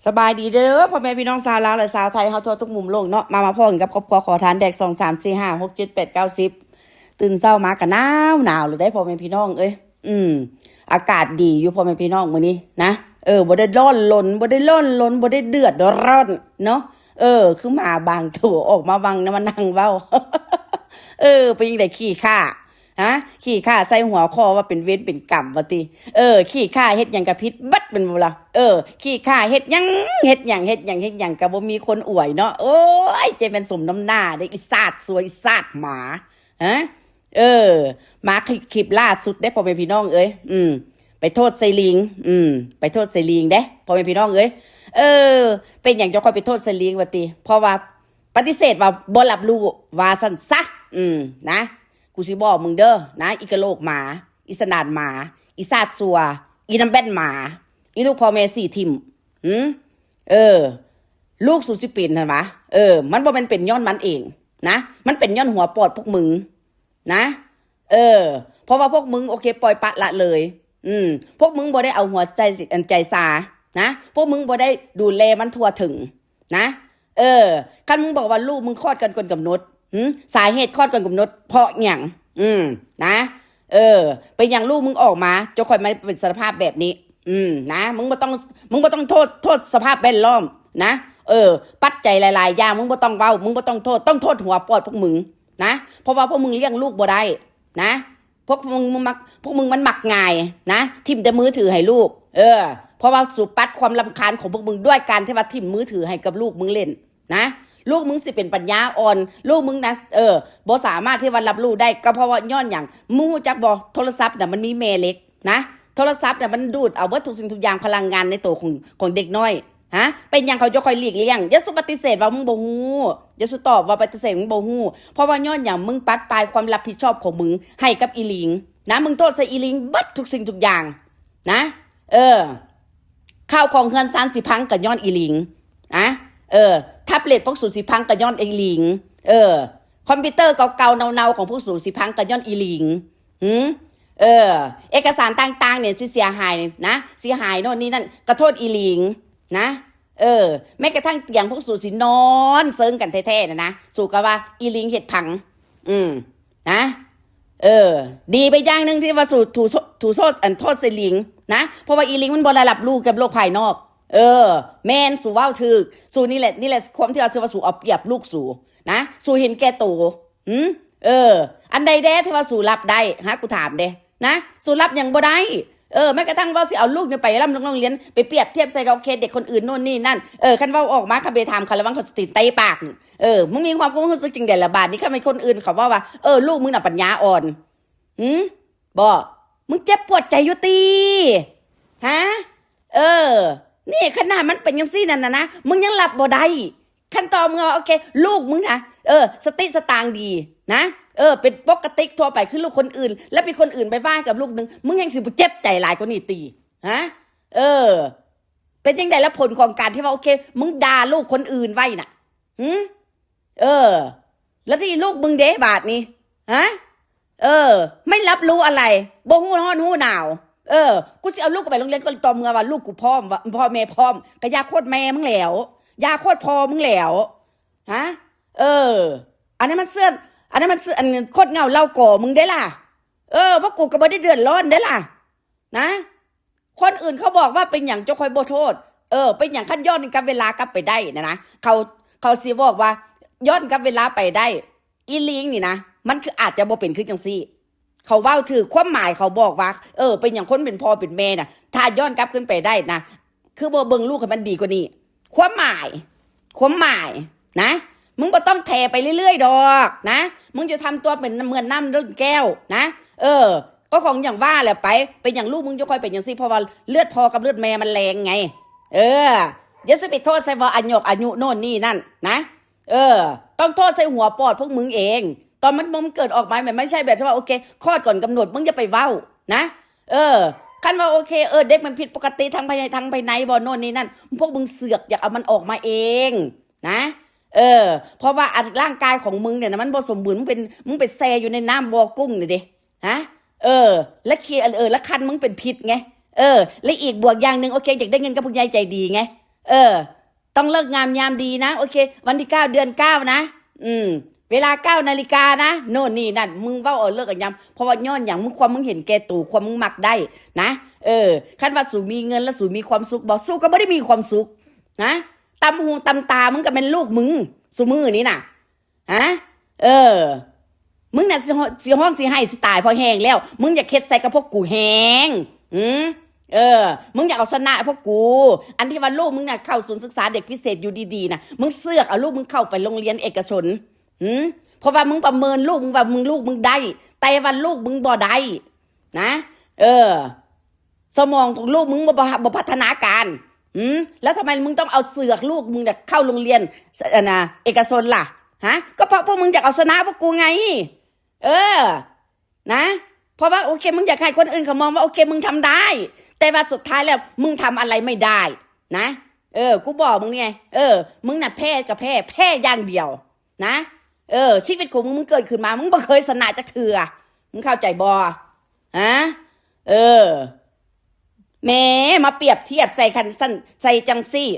สบายดีเด้อพ่อแม่พี่น้องชาวลาวและชาวไทยเฮาทั่วทุกมุมโลกเนาะมาพ่อกันกับครอบครัวขอทานแดก2 3 4 5 6 7 8 9 10ตื่นเช้ามาก็หนาวเลยได้พ่อแม่พี่น้องเอ้ยอากาศดีอยู่พ่อแม่พี่น้องมื้อนี้นะบ่ได้ร้อนล้นบ่ได้ร้อนล้นบ่ได้เดือดร้อนเนาะคือหมาบางตัวออกมาวังนะมานั่งเว้า เป็นจังได๋ขี้ข้าฮะขี้ข้าใส่หัวคอว่าเป็นเวรเป็นกรรมว่าติขี้ข้าเฮ็ดหยังก็ผิดเบัดเป็นบ่ล่ะขี้ข้าเฮ็ดหยังก็บ่มีคนอวยเนาะโอ้ยใจเป็นสมน้ำหน้าเด้อีสาดสวยอีสาดหมาฮะเออมาคลิปล่าสุดได้พ่อแม่พี่น้องเอ้ยไปโทษใส่ลิงไปโทษใส่ลิงเด้พ่อแม่พี่น้องเอ้ยเป็นหยังจะค่อยไปโทษใส่ลิงว่าติเพราะว่าปฏิเสธว่าบ่รับรู้ว่าซั่นซะนะกูสิบอกมึงเด้อนะอีกะโลกหมาอีสนานหมาอีซาดซัวอีน้ำแป้นหมาอีลูกพ่อแม่สี่ทิมลูกสุสิปินเห็นปะมันบ่แม่นเป็นย้อนมันเองนะมันเป็นย้อนหัวปอดพวกมึงนะเพราะว่าพวกมึงโอเคปล่อยปะละเลยพวกมึงบ่ได้เอาหัวใจซานะพวกมึงบ่ได้ดูแลมันทั่วถึงนะคันมึงบอกว่าลูกมึงคลอดกันก่อนกำหนดสาเหตุคลอดก่อนกำหนดเพราะหยังนะเป็นอย่างลูกมึงออกมาจะค่อยมาเป็นสภาพแบบนี้นะมึงบ่ต้องโทษสภาพแวดล้อมนะปัจจัยหลายๆอย่างมึงบ่ต้องเว้ามึงบ่ต้องโทษหัวปอดพวกมึงนะเพราะว่าพวกมึงเลี้ยงลูกบ่ได้นะพวกมึงมันมักง่ายนะทิ่มแต่มือถือให้ลูกเพราะว่าสูบปัดความรำคาญของพวกมึงด้วยการที่ว่าทิ่มมือถือให้กับลูกมึงเล่นนะลูกมึงสิเป็นปัญญาอ่อนลูกมึงนะบ่สามารถที่ว่ารับรู้ได้ก็เพราะว่าย้อนอย่างมึงรู้จักบ่โทรศัพท์น่ะมันมีแม่เหล็กนะโทรศัพท์น่ะมันดูดเอาเบิดทุกสิ่งทุกอย่างพลังงานในตัวของเด็กน้อยฮะเป็นอย่างเขาจะคอยหลีกเลี่ยงอย่าสุปฏิเสธว่ามึงบ่ฮู้อย่าสุตอบว่าปฏิเสธมึงบ่ฮู้เพราะว่าย้อนอย่างมึงปัดปลายความรับผิดชอบของมึงให้กับอีหลิงนะมึงโทษใส่อีหลิงเบิดทุกสิ่งทุกอย่างนะข้าวของเฮือนซานสิพังก็ย้อนอีหลิงนะแท็บเล็ตพวกสูสิพังกะย้อนอีหลิงคอมพิวเตอร์เก่าๆเนาๆของพวกสูสิพังกะย้อนอีหลิงเอกสารต่างๆเนี่ยสิเสียหายนะเสียหายโน่นนี่นั่นก็โทษอีหลิงนะแม้กระทั่งเตียงพวกสูสินอนเซิงกันแท้ๆนะสู่ก็ว่าอีหลิงเฮ็ดพังนะดีไปอย่างนึงที่ว่าสู่ถูโทษโทษใส่หลิงนะเพราะว่าอีหลิงมันบ่ได้รับรู้กับโลกภายนอกแม่นสู่ว้าวถึกสู่นี่แหละความที่เราจะว่าสู่เอาเปรียบลูกสู่นะสู่เห็นแก่ตัวอันใดแด้ที่ว่าสู่รับได้ฮะกูถามเด้นะสู่รับยังบ่ได้แม้กระทั่งว่าสิเอาลูกเนี่ยไปร่ำโรงเรียนไปเปรียบเทียบใส่กับเคสเด็กคนอื่นโน่นนี่นั่นคันว่าออกมาคันไปถามคันระวังเขาสติเตะปากมึงมีความรู้สึกจริงเด่นละบาทนี่คันเป็นคนอื่นเขาว่าลูกมึงน่ะปัญญาอ่อนบ่มึงเจ็บปวดใจอยู่ตีฮะนี่ขนาดมันเป็นยังซี่นั่นนะมึงยังหลับบ่ได้ขั้นตอนมึงโอเคลูกมึงนะสติสตางค์ดีนะเป็นปกติทั่วไปคือลูกคนอื่นแล้วมีคนอื่นไปว่ากับลูกนึงมึงยังสิบ่เจ็บใจหลายกว่านี้ตีฮะเป็นจังได๋แล้วผลของการที่ว่าโอเคมึงด่าลูกคนอื่นไว้น่ะแล้วที่ลูกมึงเด้บาดนี้ฮะไม่รับรู้อะไรบ่ฮู้ร้อนฮู้หนาวกูสิเอาลูกไปโรงเรียนก็ตอมเงว่าลูกกูพร้อมว่าพ่อแม่พร้อมก็ยาโคตรแม่มึงแล้วยาโคตรพ่อมึงแล้วฮะอันนั้นมันเสื้ออันโคตรเงาเล่าก่อมึงได้ล่ะเพราะกูก็บ่ได้เดือดร้อนได้ล่ะนะคนอื่นเขาบอกว่าเป็นอย่างเจ้าคอยบ่โทษเป็นอย่างขั้นย้อนกับเวลากลับไปได้นะเขาสิบอกว่าย้อนกับเวลาไปได้อีลิงนี่นะมันคืออาจจะบ่เป็นคือจังซี่เขาเว้าถือความหมายเขาบอกว่าเป็นอย่างคนเป็นพ่อเป็นแม่น่ะถ้าย้อนกลับขึ้นไปได้นะคือบ่เบิ่งลูกให้มันดีกว่านี้ความหมายนะมึงบ่ต้องแถไปเรื่อยๆดอกนะมึงจะทำตัวเป็นเหมือนน้ำเรื่องแก้วนะก็ของอย่างว่าแหละไปเป็นอย่างลูกมึงจะค่อยเป็นอย่างซี่เพราะว่าเลือดพ่อกับเลือดแม่มันแรงไงอย่าสิไปโทษใส่ว่าอายุโน่นนี่นั่นนะต้องโทษใส่หัวปอดพวกมึงเองตอนมันเกิดออกมามันไม่ใช่แบบที่ว่าโอเคคลอดก่อนกำหนดมึงจะไปเว้านะคันว่าโอเคเด็กมันผิดปกติทางภายในบ่โน่นนี่นั่นพวกมึงเสือกอยากเอามันออกมาเองนะเพราะว่าร่างกายของมึงเนี่ยนะมันบ่สมบูรณ์มึงเป็นแซ่อยู่ในน้ำบ่อกุ้งนี่ดิฮะแล้วแล้วคันมึงเป็นพิษไงและอีกบวกอย่างนึงโอเคอยากได้เงินกับผู้ใหญ่ใจดีไง เออต้องเลิกงามยามดีนะโอเควันที่9 เดือน 9นะเวลา9 นาฬิกานะโน่นนี่นั่นมึงเว้าเลิกกันยำเพราะว่าย้อนอย่างมึงความมึงเห็นแก่ตัวความมึงมักได้นะคันว่าสู่มีเงินแล้วสู่มีความสุขบ่สู้ก็ไม่ได้มีความสุขนะตำหูตำตามึงก็เป็นลูกมึงสุมือนี้น่ะฮะมึงน่ะสิห้องสิให้สิตายพอแห้งแล้วมึงอยากเค็ดใส่กับพวกกูแห้งมึงอยากเอาชนะพวกกูอันที่ว่าลูกมึงน่ะเข้าศูนย์ศึกษาเด็กพิเศษอยู่ดีๆน่ะมึงเสือกเอาลูกมึงเข้าไปโรงเรียนเอกชนเพราะว่ามึงประเมินลูกมึงว่าลูกมึงได้แต่ว่าลูกมึงบ่ได้นะสมองของลูกมึงบ่พัฒนาการแล้วทำไมมึงต้องเอาเสือกลูกมึงเข้าโรงเรียนเอกชนล่ะฮะก็เพราะพวกมึงอยากเอาชนะพวกกูไงนะเพราะว่าโอเคมึงอยากให้คนอื่นเขามองว่าโอเคมึงทำได้แต่ว่าสุดท้ายแล้วมึงทำอะไรไม่ได้นะกูบอกมึงไงมึงน่ะแพ้กับแพ้อย่างเดียวนะชีวิตของมึงเกิดขึ้นมามึงบ่เคยชนะจักเทื่อมึงเข้าใจบ่ฮะแม่มาเปรียบเทียบใส่คันสั้นใส่จังซี่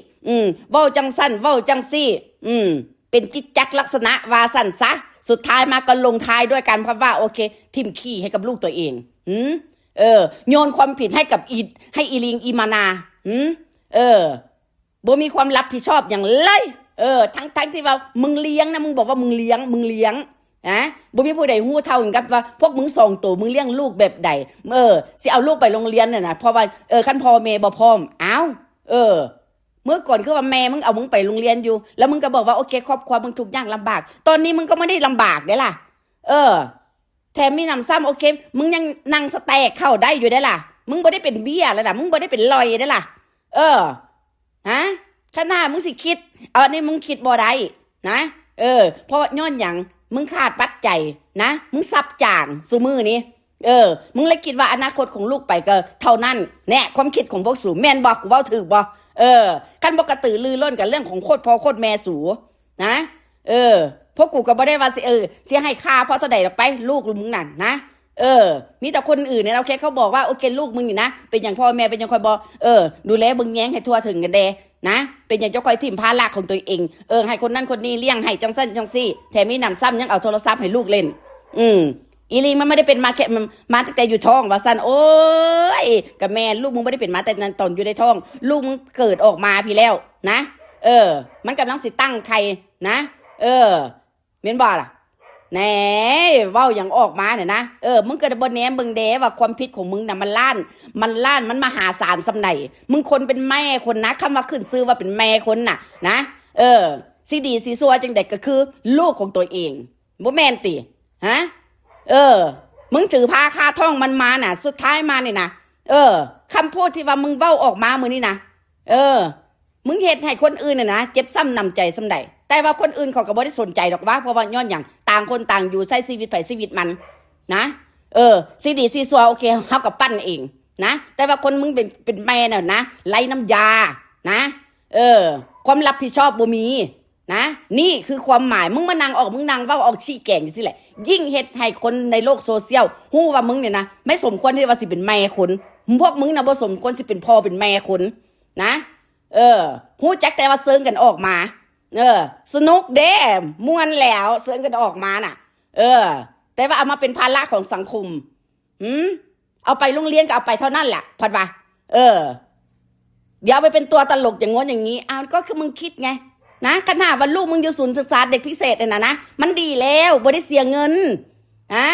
เว้าจังสั้นเว้าจังซี่เป็นจิตจักลักษณะว่าสั้นซะสุดท้ายมาก็ลงท้ายด้วยกันเพราะว่าโอเคทิมขี้ให้กับลูกตัวเองโยนความผิดให้กับให้อีลิงอีมานาบ่มีความรับผิดชอบอย่างเลยทั้งที่ว่ามึงเลี้ยงนะมึงบอกว่ามึงเลี้ยงนะบ่มีผู้ใดฮู้เท่ากันกับว่าพวกมึงส่งตัวมึงเลี้ยงลูกแบบใดสิเอาลูกไปโรงเรียนน่ะนะเพราะว่าคันพ่อแม่บ่พร้อมอ้าวเมื่อก่อนคือว่าแม่มึงเอามึงไปโรงเรียนอยู่แล้วมึงก็บอกว่าโอเคครอบครัวมึงทุกอย่างลำบากตอนนี้มึงก็ไม่ได้ลำบากเด้ล่ะแถมมีน้ำซ้ำโอเคมึงยังนั่งสแต็กเข้าได้อยู่ได้ล่ะมึงบ่ได้เป็นเบี้ยแล้วล่ะมึงบ่ได้เป็นลอยได้ล่ะฮะข้างหน้ามึงสิคิดนี่มึงคิดบ่ได้นะเพราะย้อนหยังมึงขาดปัจจัยนะมึงซับจ่างซุมือนี้มึงเลยคิดว่าอนาคตของลูกไปก็เท่านั้นแน่ความคิดของพวกสูแม่นบอกกูเว้าถูกบ่คันบ่กระตือรือร้นกับเรื่องของโคตรพ่อโคตรแม่สูนะพวกกูก็บ่ได้ว่าสิให้ค่าเพราะเท่าใดดอกไปลูกมึงนั่นนะมีแต่คนอื่นเนี่ยโอเคเขาบอกว่าโอเคลูกมึงนี่นะเป็นอย่างพ่อแม่เป็นอย่างคอยบอกดูแลบึงแย้งให้ทั่วถึงกันเดนะเป็นอย่างเจ้าคอยทิ่มภาระของตัวเองให้คนนั้นคนนี้เลี้ยงให้จังสั้นจังซี่แถมมีหนำซ้ำยังเอาโทรศัพท์ให้ลูกเล่นอีลิงมันไม่ได้เป็นมาตั้งแต่อยู่ท้องว่าสั้นโอ้ยกับแม่ลูกมึงไม่ได้เป็นมาแต่นั้นตอนอยู่ในท้องลูกมึงเกิดออกมาพี่แล้วนะมันกำลังสิตั้งใครนะเม้นบ่ล่ะแหน่เว้าอย่างออกมาเนี่ยนะมึงก็บ่แหนมเบิ่งแดว่าความผิดของมึงน่ะมันล้านมันมหาศาลสำไหนมึงคนเป็นแม่คนนะคำว่าขึ้นชื่อว่าเป็นแม่คนน่ะนะสิดีสิซัวจังได๋ก็คือลูกของตัวเองบ่แม่นติฮะมึงถือพาคาท้องมันมาน่ะสุดท้ายมานี่นะคำพูดที่ว่ามึงเว้าออกมามื้อนี้นะมึงเฮ็ดให้คนอื่นน่ะนะเจ็บซ้ำนำใจซ้ำใดแต่ว่าคนอื่นเขาก็บ่ได้สนใจดอกว่าเพราะว่าย้อนหยังต่างคนต่างอยู่ใช้ชีวิตไผชีวิตมันนะสิดีสิซัวโอเคเฮาก็ปั้นเองนะแต่ว่าคนมึงเป็นแม่น่ะนะไร้น้ำยานะความรับผิดชอบบ่มีนะนี่คือความหมายมึงมานั่งมึงนั่งเว้าออกชี้แกงจังซี่แหละยิ่งเฮ็ดให้คนในโลกโซเชียลฮู้ว่ามึงเนี่ยนะไม่สมควรที่ว่าสิเป็นแม่คนพวกมึงน่ะบ่สมควรสิเป็นพ่อเป็นแม่คนนะฮู้จักแต่ว่าเซิงกันออกมาสนุกเด้ม่วนแล้วเซิงกันออกมาน่ะแต่ว่าเอามาเป็นภาระของสังคมเอาไปโรงเรียนก็เอาไปเท่านั้นแหละพัดว่าเดี๋ยวไปเป็นตัวตลกอย่างง้นอย่างนี้ก็คือมึงคิดไงนะขนาดว่าลูกมึงอยู่ศูนย์ศึกษาเด็กพิเศษเนี่ยนะมันดีแล้วบ่ได้เสียเงินนะ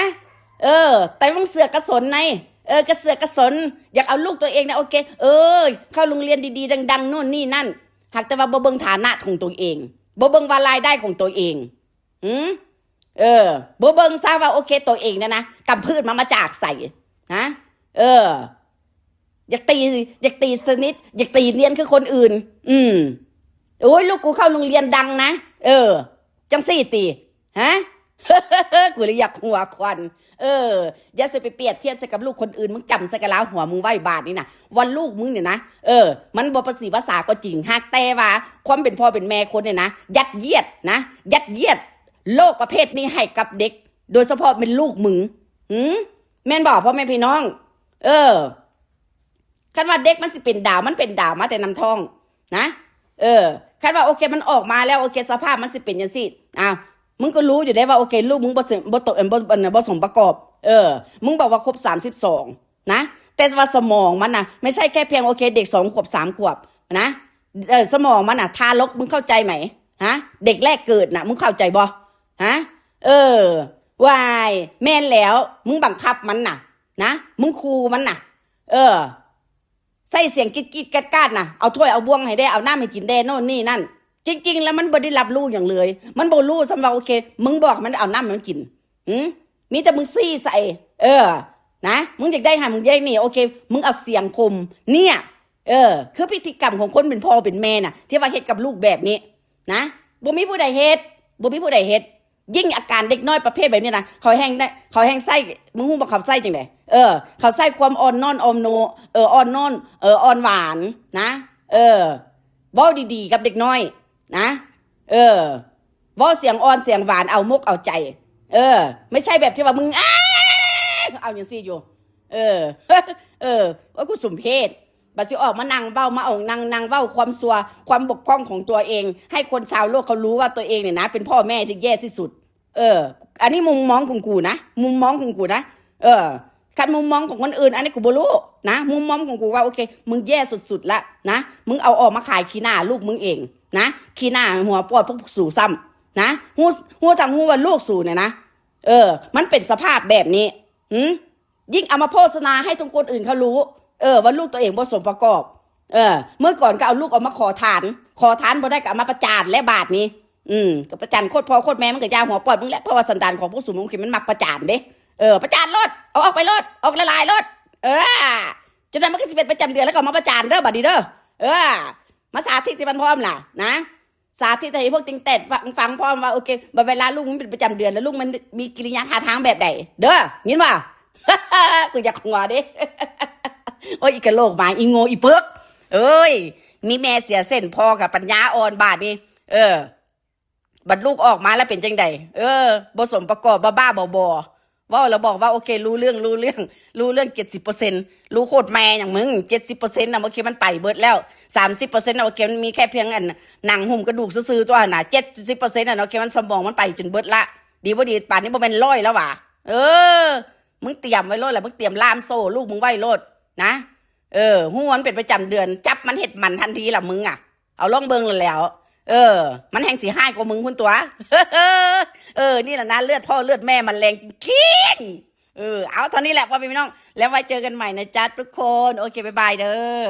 แต่มึงเสือกกระสนในกระเสือกกระสนอยากเอาลูกตัวเองนะโอเคเข้าโรงเรียนดีๆดังๆโน่นนี่นั่นหากแต่ว่าบ่เบิ่งฐานะของตัวเองบ่เบิ่งว่ารายได้ของตัวเองบ่เบิ่งซะว่าโอเคตัวเองนะกำพืชมาจากใส่นะอยากตีสนิทอยากตีเรียนคือคนอื่นโอ้ยลูกกูเข้าโรงเรียนดังนะจังสี่ตีฮะ กูเลยอยากหัวควันอย่าไปเปรียบเทียบใส่กับลูกคนอื่นมึงจำใส่กะลาหัวมึงไว้บาทนี่นะวันลูกมึงเนี่ยนะมันบ่ประสีภาษาก็จริงหากแต่ว่าความเป็นพ่อเป็นแม่คนเนี่ยนะยัดเยียดโลกประเภทนี้ให้กับเด็กโดยเฉพาะเป็นลูกมึงแม่นบอกพ่อแม่พี่น้องคันว่าเด็กมันสิเป็นดาวมันเป็นดาวมาแต่น้ำทองนะ คันว่าโอเคมันออกมาแล้วโอเคสภาพมันสิเป็นจังซี่อ้าวมึงก็รู้อยู่ได้ว่าโอเคลูกมึงบ่ตบ่สมประกอบมึงบอกว่าครบ32นะแต่ว่าสมองมันน่ะไม่ใช่แค่เพียงโอเคเด็ก2 ขวบ3 ขวบนะสมองมันน่ะทารกมึงเข้าใจไหมฮะเด็กแรกเกิดน่ะมึงเข้าใจบ่ฮะวายแม่นแล้วมึงบังคับมันน่ะนะมึงคูมันน่ะใส่เสียงกิ๊ดกิ๊ดกัดกัดน่ะเอาถ้วยเอาบ่วงให้ได้เอาน้ำให้กินได้โน่นนี่นั่นจริงๆแล้วมันบ่ได้รับรู้อย่างเลยมันบ่รู้สำหรับโอเคมึงบอกมันเอาน้ำให้มันกินมีแต่มึงซี่ใส่นะมึงอยากได้หามึงอยากได้นี่โอเคมึงเอาเสียงคมเนี่ยคือพฤติกรรมของคนเป็นพ่อเป็นแม่น่ะที่ว่าเฮ็ดกับลูกแบบนี้นะบ่มีผู้ใดเฮ็ดยิ่งอาการเด็กน้อยประเภทแบบนี้นะเขาแห้งไส้มึงฮู้บ่เขาไส้จังไดเขาไส้ความอ่อนน้อนอมโนอ่อนน้อนอ่อนหวานนะเว้าดีๆกับเด็กน้อยนะเว้าเสียงอ่อนเสียงหวานเอามุกเอาใจไม่ใช่แบบที่ว่ามึงเอาอย่างซี่อยู่ว่ากูสมเพศบัดสิออกมานั่งเบ้ามาออกนั่งเบ้าความซัวความบกพร่องของตัวเองให้คนชาวโลกเขารู้ว่าตัวเองเนี่ยนะเป็นพ่อแม่ที่แย่ที่สุดอันนี้มุมมองของกูนะคันมุมมองของคนอื่นอันนี้กูบ่รู้นะมุมมองของกูว่าโอเคมึงแย่สุดๆละนะมึงเอาออกมาขายขี้หน้าลูกมึงเองนะขี้หน้าหัวปอดพวกสู่ซ้ำนะหัวทางหัวลูกสู่เนี่ยนะมันเป็นสภาพแบบนี้ยิ่งเอามาโฆษณาให้ทุกคนอื่นเขารู้ว่าลูกตัวเองบ่สมประกอบเมื่อก่อนก็เอาลูกออกมาขอทานบ่ได้ก็เอามาประจานและบาทนี้ก็ประจานโคตรพ่อโคตรแม่มันก็ยาหัวปอดมึงแหละเพราะว่าสันดานของผู้สูงอายุมันมักประจานเด้ประจานรถเอาออกไปรถออกละลายรถจนนั้นมันก็สิเป็นประจำเดือนแล้วก็มาประจานเด้อบัดนี้เด้อมาสาธิตที่มันพร้อมล่ะนะสาธิตให้พวกติงเต็ดฟังพร้อมว่าโอเคเวลาลูกมันเป็นประจำเดือนแล้วลูกมันมีกิริยาท่าทางแบบใดเด้อยินป่ะ กูอยากหัวดิ โอ้ยอีกะโลกมาอีโง่อีเพิกเอ้ยมีแม่เสียเส้นพอกับปัญญาอ่อนบาดนี้บัดลูกออกมาแล้วเป็นจังใดบ่สมประกอบบ้าๆบอว่าเราบอกว่าโอเครู้เรื่อง70%รู้โคตรแม่อย่างมึง70%น่ะโอเคมันไปเบิดแล้ว30%น่ะโอเคมันมีแค่เพียงอันหนังหุ้มกระดูกซื่อๆตัวน่ะ70%น่ะโอเคมันสมองมันไปจนเบิดละดีบ่ดีป่านนี้บ่แม่น100แล้วว่ะมึงเตรียมไว้โลดแล้วมึงเตรียมล่ามโซ่ลูกมึงไว้โลดนะหูมันเป็นประจำเดือนจับมันเฮ็ดมันทันทีล่ะมึงอ่ะเอาล่องเบิ่งแล้วมันแห่งสิห้ายกว่ามึงคุณตัว นี่แหละนะเลือดพ่อเลือดแม่มันแรงจริงๆเอาเท่านี้แหละพ่อพี่น้องแล้วไว้เจอกันใหม่นะจ๊ะทุกคนโอเคบ๊ายบายเด้อ